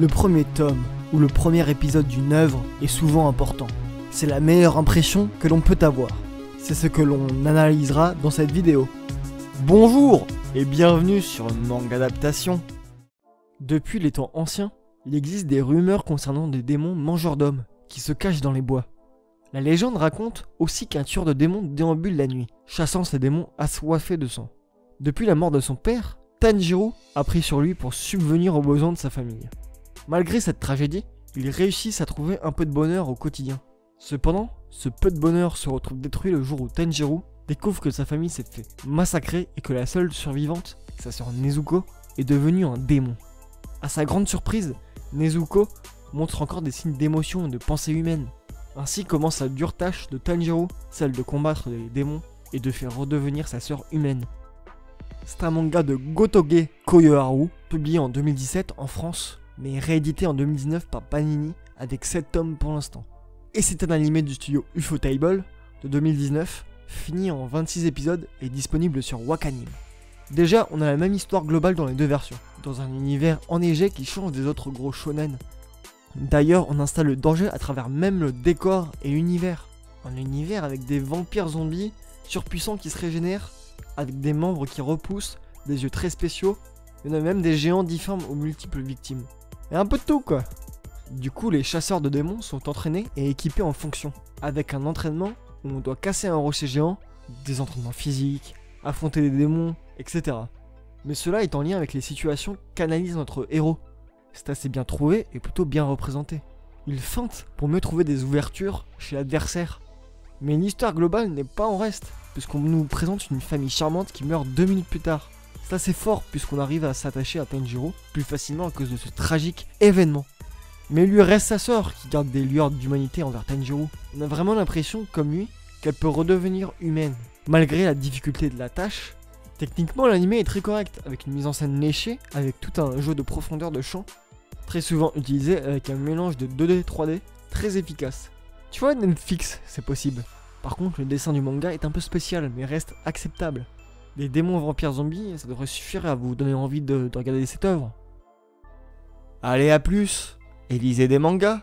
Le premier tome ou le premier épisode d'une œuvre est souvent important. C'est la meilleure impression que l'on peut avoir. C'est ce que l'on analysera dans cette vidéo. Bonjour et bienvenue sur Manga Adaptation. Depuis les temps anciens, il existe des rumeurs concernant des démons mangeurs d'hommes qui se cachent dans les bois. La légende raconte aussi qu'un tueur de démons déambule la nuit, chassant ces démons assoiffés de sang. Depuis la mort de son père, Tanjiro a pris sur lui pour subvenir aux besoins de sa famille. Malgré cette tragédie, ils réussissent à trouver un peu de bonheur au quotidien. Cependant, ce peu de bonheur se retrouve détruit le jour où Tanjiro découvre que sa famille s'est fait massacrer et que la seule survivante, sa sœur Nezuko, est devenue un démon. À sa grande surprise, Nezuko montre encore des signes d'émotion et de pensée humaine. Ainsi commence la dure tâche de Tanjiro, celle de combattre les démons et de faire redevenir sa sœur humaine. C'est un manga de Gotoge Koyoharu, publié en 2017 en France, mais réédité en 2019 par Panini avec 7 tomes pour l'instant. Et c'est un animé du studio Ufotable de 2019, fini en 26 épisodes et disponible sur Wakanim. Déjà, on a la même histoire globale dans les deux versions, dans un univers enneigé qui change des autres gros shonen. D'ailleurs, on installe le danger à travers même le décor et l'univers. Un univers avec des vampires zombies surpuissants qui se régénèrent, avec des membres qui repoussent, des yeux très spéciaux, il y en a même des géants difformes aux multiples victimes. Et un peu de tout quoi. Du coup, les chasseurs de démons sont entraînés et équipés en fonction, avec un entraînement où on doit casser un rocher géant, des entraînements physiques, affronter des démons, etc. Mais cela est en lien avec les situations qu'analyse notre héros. C'est assez bien trouvé et plutôt bien représenté. Il feinte pour mieux trouver des ouvertures chez l'adversaire. Mais l'histoire globale n'est pas en reste, puisqu'on nous présente une famille charmante qui meurt 2 minutes plus tard. C'est assez fort puisqu'on arrive à s'attacher à Tanjiro plus facilement à cause de ce tragique événement. Mais il lui reste sa sœur qui garde des lueurs d'humanité envers Tanjiro. On a vraiment l'impression, comme lui, qu'elle peut redevenir humaine. Malgré la difficulté de la tâche, techniquement l'anime est très correct, avec une mise en scène léchée, avec tout un jeu de profondeur de champ, très souvent utilisé avec un mélange de 2D 3D très efficace. Tu vois, Netflix, c'est possible. Par contre, le dessin du manga est un peu spécial, mais reste acceptable. Les démons vampires zombies, ça devrait suffire à vous donner envie de regarder cette œuvre. Allez, à plus, et lisez des mangas.